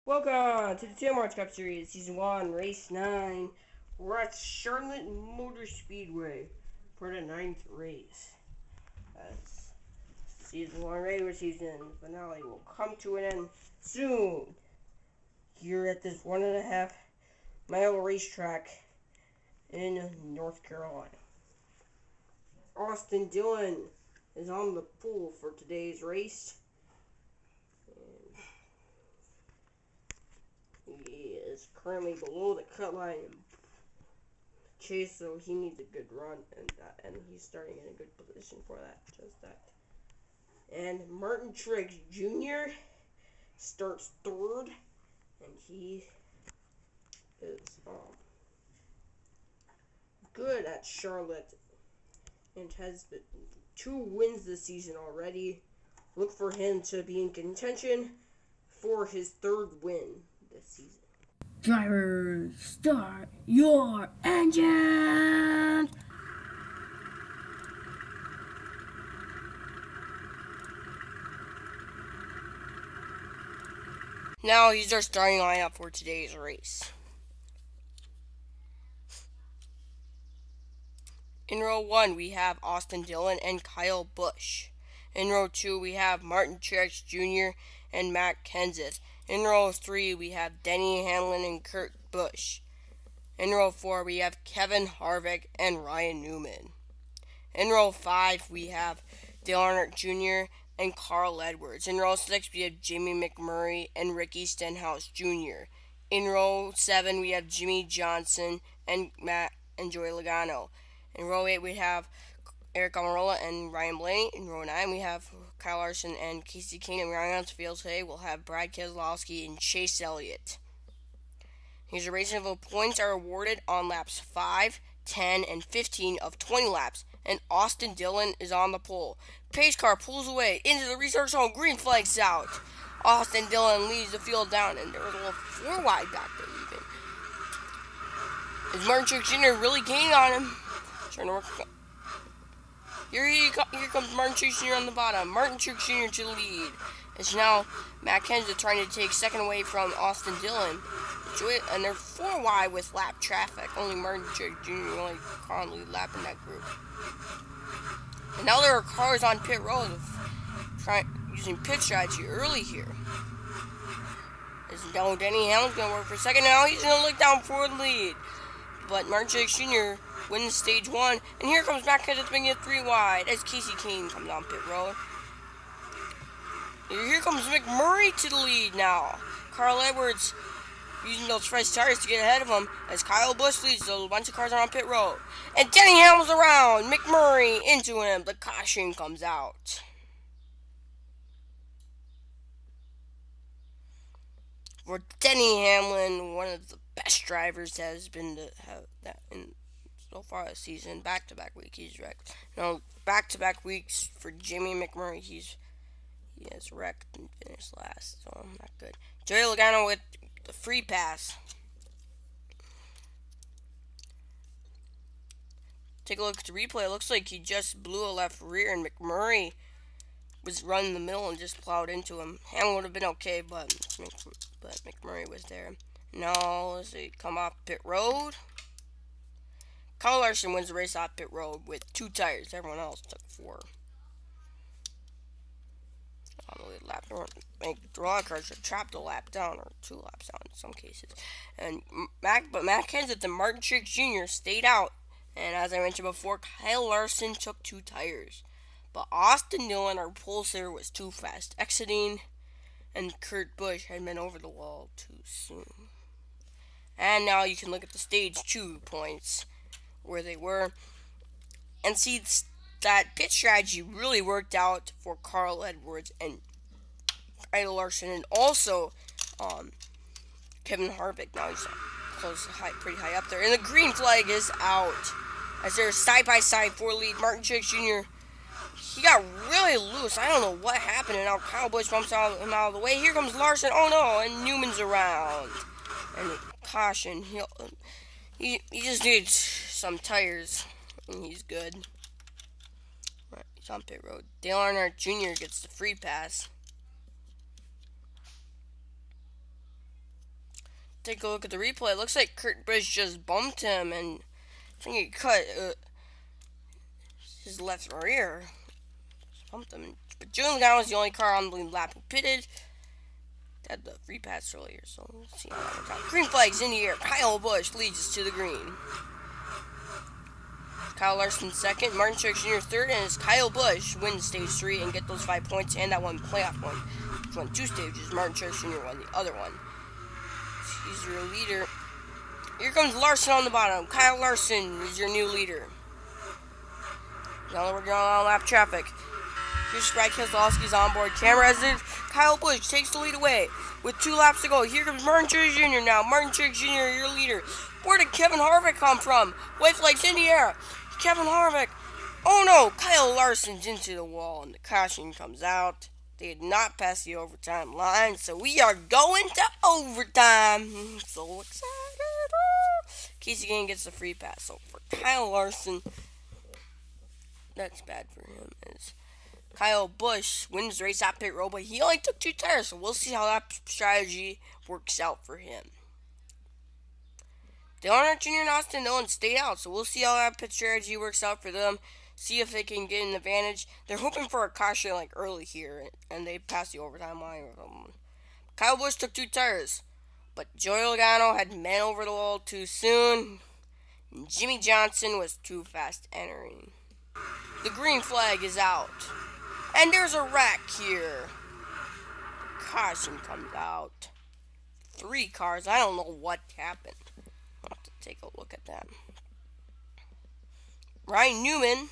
Welcome to the Tailmarks Cup Series, Season 1, Race 9. We're at Charlotte Motor Speedway for the 9th race. As Season 1 regular season finale will come to an end soon here at this 1.5 mile racetrack in North Carolina. Austin Dillon is on the pole for today's race. He is currently below the cut line in chase, so he needs a good run, and he's starting in a good position for that. Just that. And Martin Truex Jr. starts third, and he is good at Charlotte and has the 2 wins this season already. Look for him to be in contention for his 3rd win this season. Drivers, start your engine! Now here's our starting lineup for today's race. In row 1, we have Austin Dillon and Kyle Busch. In row 2, we have Martin Truex Jr. and Matt Kenseth. In row 3, we have Denny Hamlin and Kurt Busch. In row 4, we have Kevin Harvick and Ryan Newman. In row 5, we have Dale Earnhardt Jr. and Carl Edwards. In row 6, we have Jamie McMurray and Ricky Stenhouse Jr. In row 7, we have Jimmy Johnson and Joey Logano. In row 8, we have Eric Almirola and Ryan Blaney. In row 9, we have Kyle Larson and Casey King. And rounding out the field today, we'll have Brad Keselowski and Chase Elliott. Here's a race info. Points are awarded on laps 5, 10, and 15 of 20 laps. And Austin Dillon is on the pole. Pace car pulls away into the restart zone. Green flag's out. Austin Dillon leads the field down, and there was a little 4 wide back there even. Is Martin Truex Jr. really gaining on him? Trying to work. Here comes Martin Truex Jr. on the bottom. Martin Truex Jr. to the lead. It's now Matt Kenseth trying to take second away from Austin Dillon. And they're 4 wide with lap traffic. Only Martin Truex Jr. only currently lapping that group. And now there are cars on pit road using pit strategy early here. Now Denny Hamlin's going to work for a second. Now he's going to look down for the lead. But Martin Truex Jr. wins stage 1. And here comes Matt Kenseth making it 3 wide as Casey King comes on pit road. Here comes McMurray to the lead now. Carl Edwards using those fresh tires to get ahead of him as Kyle Busch leads. So a bunch of cars are on pit road. And Denny Hamlin's around. McMurray into him. The caution comes out. For Denny Hamlin, one of the best drivers that has been to have that in so far this season. Back-to-back week, he's wrecked. No, back-to-back weeks for Jimmy McMurray, he has wrecked and finished last, so not good. Joey Logano with the free pass. Take a look at the replay. It looks like he just blew a left rear, and McMurray was running the middle and just plowed into him. Hamlin would have been okay, but McMurray was there. Now, let's see, come off pit road. Kyle Larson wins the race off pit road with 2 tires. Everyone else took 4. On the lead lap, a lot of cars are trapped a lap down or 2 laps down in some cases. And Matt Kenseth and Martin Truex Jr. stayed out. And as I mentioned before, Kyle Larson took 2 tires. But Austin Dillon, our pole sitter, was too fast exiting. And Kurt Busch had been over the wall too soon. And now you can look at the stage 2 points where they were and see that pit strategy really worked out for Carl Edwards and Kyle Larson, and also Kevin Harvick. Now he's pretty high up there, and the green flag is out as they're side by side for lead. Martin Truex Jr. He got really loose. I don't know what happened, and now Kyle Busch bumps him out of the way. Here comes Larson. Oh no! And Newman's around. And caution. He just needs some tires, and he's good. Right, he's on pit road. Dale Earnhardt Jr. gets the free pass. Take a look at the replay. It looks like Kurt Busch just bumped him, and I think he cut his left rear. Just bumped him. But Dillon was the only car on the lap who pitted. Had the free pass earlier, so let's see how that works out. Green flag's in the air. Kyle Busch leads us to the green. Kyle Larson second, Martin Truex Jr. third, and as Kyle Busch wins stage 3 and get those 5 points and that one playoff point, which won 2 stages. Martin Truex Jr. won the other one. He's your leader. Here comes Larson on the bottom. Kyle Larson is your new leader. Now we're going on lap traffic. Here's Brad Keselowski's onboard camera as Kyle Busch takes the lead away with 2 laps to go. Here comes Martin Truex Jr. now. Martin Truex Jr., your leader. Where did Kevin Harvick come from? White flags in the air. Kevin Harvick. Oh no, Kyle Larson's into the wall and the caution comes out. They did not pass the overtime line, so we are going to overtime. So excited. Casey Kane gets the free pass. So for Kyle Larson, that's bad for him. As Kyle Busch wins the race at pit road, but he only took 2 tires, so we'll see how that strategy works out for him. Dillon Jr. and Austin Dillon stayed out, so we'll see how that pit strategy works out for them. See if they can get an advantage. They're hoping for a caution like early here, and they passed the overtime line. Kyle Busch took 2 tires, but Joey Logano had men over the wall too soon. And Jimmy Johnson was too fast entering. The green flag is out, and there's a wreck here. Caution comes out. 3 cars. I don't know what happened. I'll have to take a look at that. Ryan Newman.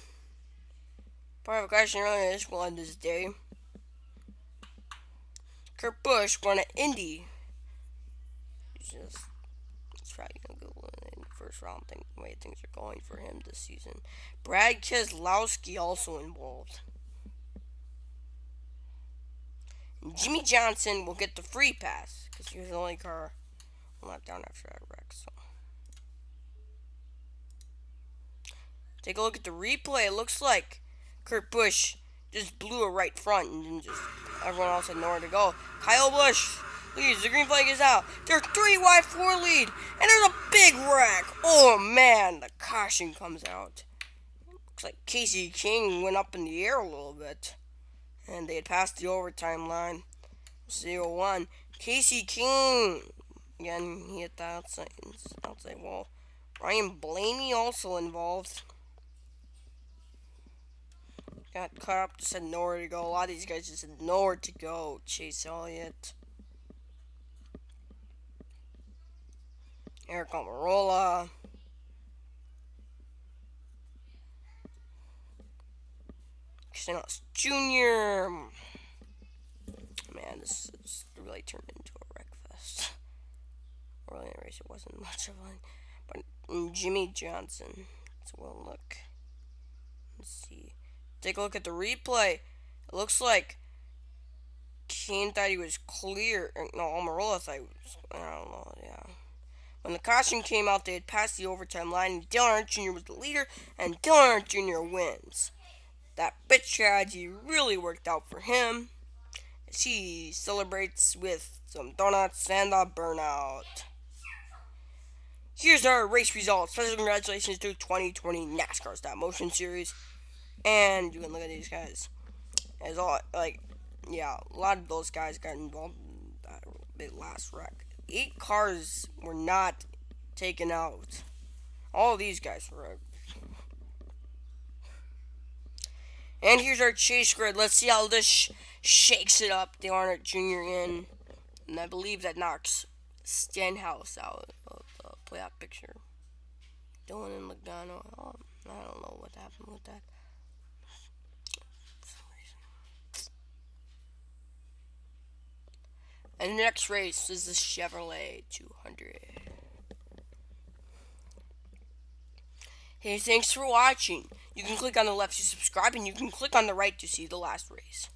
Part of a question earlier this will end this day. Kurt Busch won an Indy. It's probably gonna go in the first round. The way things are going for him this season. Brad Keselowski also involved. And Jimmy Johnson will get the free pass because he was the only car lap down after that wreck. So take a look at the replay. It looks like Kurt Busch just blew a right front and then just everyone else had nowhere to go. Kyle Busch leads. The green flag is out. They're 3 wide, 4 lead, and there's a big wreck. Oh man, the caution comes out. Looks like Casey King went up in the air a little bit, and they had passed the overtime line. 0-1. Casey King again. He hit the outside wall. Ryan Blaney also involved. Got caught up, just had nowhere to go. A lot of these guys just had nowhere to go. Chase Elliott. Eric Almirola. Christinos Jr. Man, this is really turned into a wreck fest. Early in the race, it wasn't much of one. But Jimmy Johnson. Let's well look. Let's see. Take a look at the replay. It looks like Kane thought he was clear. No, Almirola thought he was. I don't know. Yeah. When the caution came out, they had passed the overtime line, and Dillon Jr. was the leader, and Dillon Jr. wins. That pit strategy really worked out for him, as he celebrates with some donuts and a burnout. Here's our race results. Special congratulations to 2020 NASCAR Stop Motion Series. And you can look at these guys. As all, like, yeah, a lot of those guys got involved in that big last wreck. 8 cars were not taken out. All of these guys were. And here's our chase grid. Let's see how this shakes it up. Dillon Jr. in. And I believe that knocks Stenhouse out of the playoff picture. Dillon and Logano. Oh, I don't know what happened with that. And the next race is the Chevrolet 200. Hey, thanks for watching. You can click on the left to subscribe, and you can click on the right to see the last race.